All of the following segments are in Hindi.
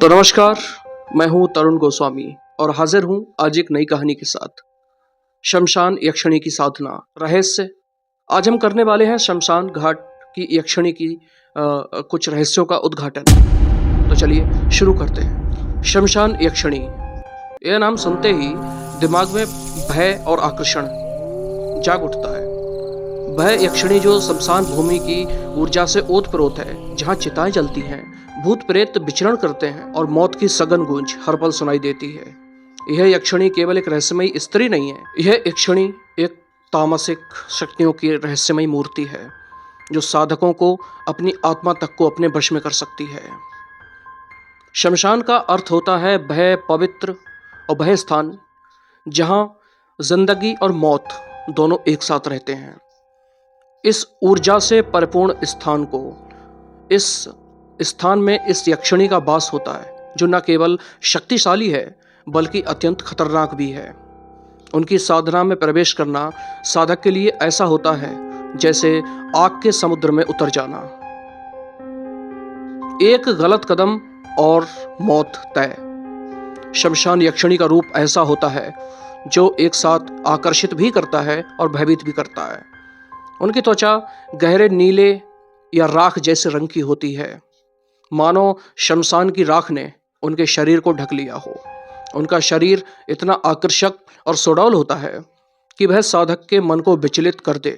तो नमस्कार, मैं हूं तरुण गोस्वामी और हाजिर हूं आज एक नई कहानी के साथ। शमशान यक्षिणी की साधना रहस्य। आज हम करने वाले हैं शमशान घाट की यक्षिणी की कुछ रहस्यों का उद्घाटन। तो चलिए शुरू करते हैं। शमशान यक्षिणी, यह नाम सुनते ही दिमाग में भय और आकर्षण जाग उठता है। वह यक्षिणी जो शमशान भूमि की ऊर्जा से ओतप्रोत है, जहाँ चिताएं जलती हैं, भूत प्रेत विचरण करते हैं और मौत की सघन गूंज हर पल सुनाई देती है। यह यक्षिणी केवल एक रहस्यमयी स्त्री नहीं है, यह यक्षिणी एक तामसिक शक्तियों की रहस्यमयी मूर्ति है जो साधकों को अपनी आत्मा तक को अपने वश में कर सकती है। शमशान का अर्थ होता है भय पवित्र और भय स्थान, जहां जिंदगी और मौत दोनों एक साथ रहते हैं। इस ऊर्जा से परिपूर्ण स्थान को, इस स्थान में इस यक्षिणी का वास होता है जो न केवल शक्तिशाली है बल्कि अत्यंत खतरनाक भी है। उनकी साधना में प्रवेश करना साधक के लिए ऐसा होता है जैसे आग के समुद्र में उतर जाना। एक गलत कदम और मौत तय। शमशान यक्षिणी का रूप ऐसा होता है जो एक साथ आकर्षित भी करता है और भयभीत भी करता है। उनकी त्वचा गहरे नीले या राख जैसे रंग की होती है, मानो शमशान की राख ने उनके शरीर को ढक लिया हो। उनका शरीर इतना आकर्षक और सुडौल होता है कि वह साधक के मन को विचलित कर दे,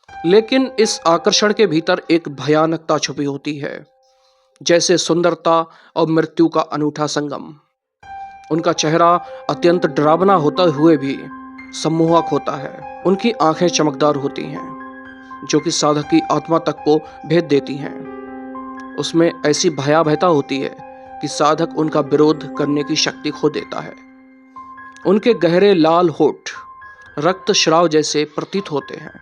लेकिन इस आकर्षण के भीतर एक भयानकता छुपी होती है, जैसे सुंदरता और मृत्यु का अनूठा संगम। उनका चेहरा अत्यंत डरावना होते हुए भी सम्मोहक होता है। उनकी आंखें चमकदार होती हैं जो कि साधक की आत्मा तक को भेद देती हैं। उसमें ऐसी भयावहता होती है कि साधक उनका विरोध करने की शक्ति खो देता है। उनके गहरे लाल होठ रक्त श्राव जैसे प्रतीत होते हैं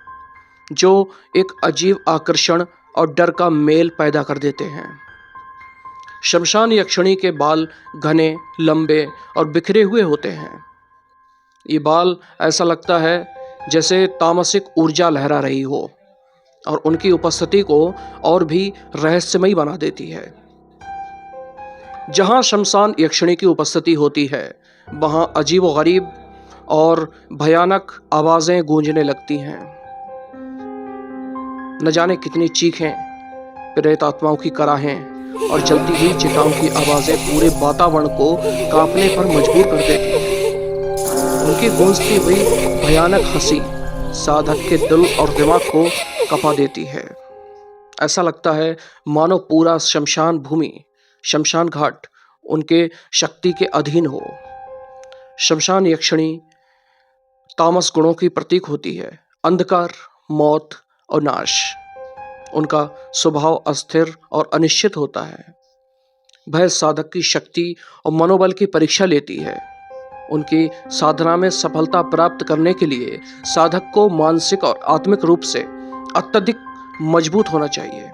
जो एक अजीब आकर्षण और डर का मेल पैदा कर देते हैं। शमशान यक्षिणी के बाल घने, लंबे और बिखरे हुए होते हैं। ये बाल ऐसा लगता है जैसे तामसिक ऊर्जा लहरा रही हो और उनकी उपस्थिति को और भी रहस्यमयी बना देती है। जहां शमशान यक्षिणी की उपस्थिति होती है, वहां अजीबोगरीब और भयानक आवाजें गूंजने लगती हैं। न जाने कितनी चीखें, प्रेत आत्माओं की कराहें और जलती हुई चिताओं की आवाजें पूरे वातावरण को कांपने पर मजबूर कर देती हैं। उनकी गूंजती हुई भयानक हंसी साधक के दिल और दिमाग को कपा देती है। ऐसा लगता है मानो पूरा शमशान भूमि, शमशान घाट उनके शक्ति के अधीन हो। शमशान यक्षिणी तामस गुणों की प्रतीक होती है, अंधकार, मौत और नाश। उनका स्वभाव अस्थिर और अनिश्चित होता है। वह साधक की शक्ति और मनोबल की परीक्षा लेती है। उनकी साधना में सफलता प्राप्त करने के लिए साधक को मानसिक और आत्मिक रूप से अत्यधिक मजबूत होना चाहिए।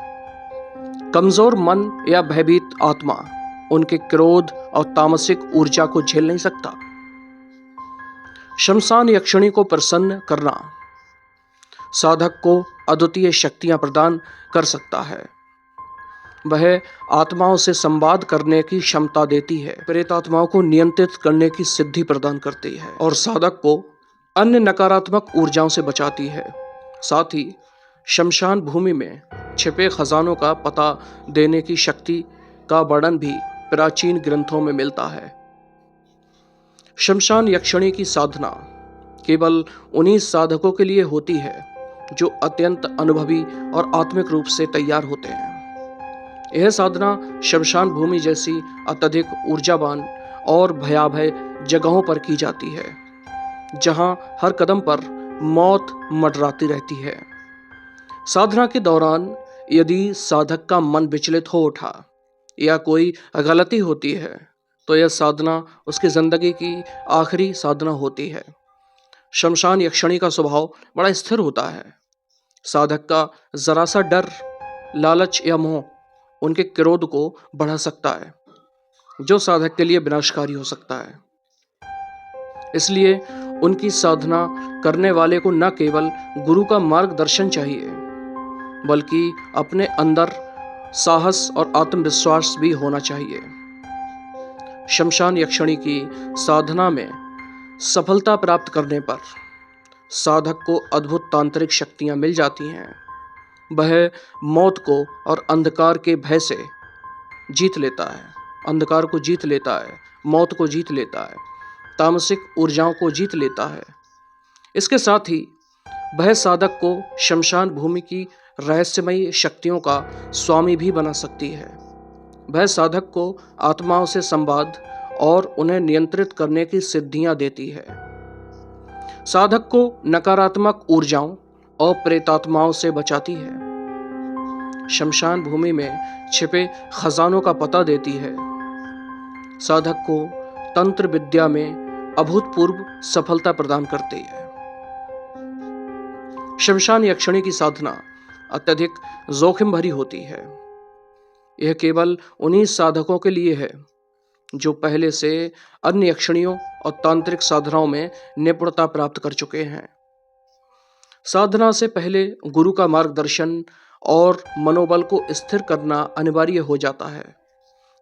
कमजोर मन या भयभीत आत्मा उनके क्रोध और तामसिक ऊर्जा को झेल नहीं सकता। शमशान यक्षिणी को प्रसन्न करना साधक को अद्वितीय शक्तियां प्रदान कर सकता है। वह आत्माओं से संवाद करने की क्षमता देती है, प्रेत आत्माओं को नियंत्रित करने की सिद्धि प्रदान करती है और साधक को अन्य नकारात्मक ऊर्जाओं से बचाती है। साथ ही शमशान भूमि में छिपे खजानों का पता देने की शक्ति का वर्णन भी प्राचीन ग्रंथों में मिलता है। शमशान यक्षिणी की साधना केवल उन्हीं साधकों के लिए होती है जो अत्यंत अनुभवी और आत्मिक रूप से तैयार होते हैं। यह साधना शमशान भूमि जैसी अत्यधिक ऊर्जावान और भयावह जगहों पर की जाती है, जहां हर कदम पर मौत मंडराती रहती है। साधना के दौरान यदि साधक का मन विचलित हो उठा या कोई गलती होती है तो यह साधना उसकी जिंदगी की आखिरी साधना होती है। शमशान यक्षिणी का स्वभाव बड़ा स्थिर होता है। साधक का जरा सा डर, लालच या मोह उनके क्रोध को बढ़ा सकता है, जो साधक के लिए विनाशकारी हो सकता है। इसलिए उनकी साधना करने वाले को न केवल गुरु का मार्गदर्शन चाहिए, बल्कि अपने अंदर साहस और आत्मविश्वास भी होना चाहिए। शमशान यक्षिणी की साधना में सफलता प्राप्त करने पर साधक को अद्भुत तांत्रिक शक्तियां मिल जाती हैं। वह मौत को और अंधकार के भय से जीत लेता है, अंधकार को जीत लेता है, मौत को जीत लेता है, तामसिक ऊर्जाओं को जीत लेता है। इसके साथ ही वह साधक को शमशान भूमि की रहस्यमयी शक्तियों का स्वामी भी बना सकती है। वह साधक को आत्माओं से संवाद और उन्हें नियंत्रित करने की सिद्धियां देती है। साधक को नकारात्मक ऊर्जाओं और प्रेतात्माओं से बचाती है। शमशान भूमि में छिपे खजानों का पता देती है। साधक को तंत्र विद्या में अभूतपूर्व सफलता प्रदान करती है। शमशान यक्षिणी की साधना अत्यधिक जोखिम भरी होती है। यह केवल उन्हीं साधकों के लिए है जो पहले से अन्य यक्षिणियों और तांत्रिक साधनाओं में निपुणता प्राप्त कर चुके हैं। साधना से पहले गुरु का मार्गदर्शन और मनोबल को स्थिर करना अनिवार्य हो जाता है।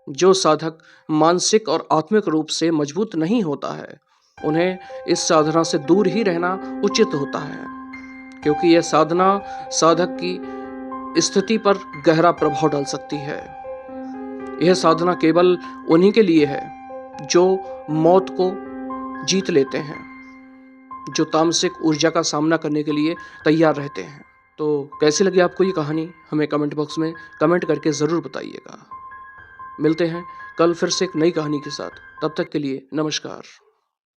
जो साधक मानसिक और आत्मिक रूप से मजबूत नहीं होता है, उन्हें इस साधना से दूर ही रहना उचित होता है, क्योंकि यह साधना साधक की स्थिति पर गहरा प्रभाव डाल सकती है। यह साधना केवल उन्हीं के लिए है जो मौत को जीत लेते हैं, जो तामसिक ऊर्जा का सामना करने के लिए तैयार रहते हैं। तो कैसी लगी आपको ये कहानी, हमें कमेंट बॉक्स में कमेंट करके ज़रूर बताइएगा। मिलते हैं कल फिर से एक नई कहानी के साथ। तब तक के लिए नमस्कार।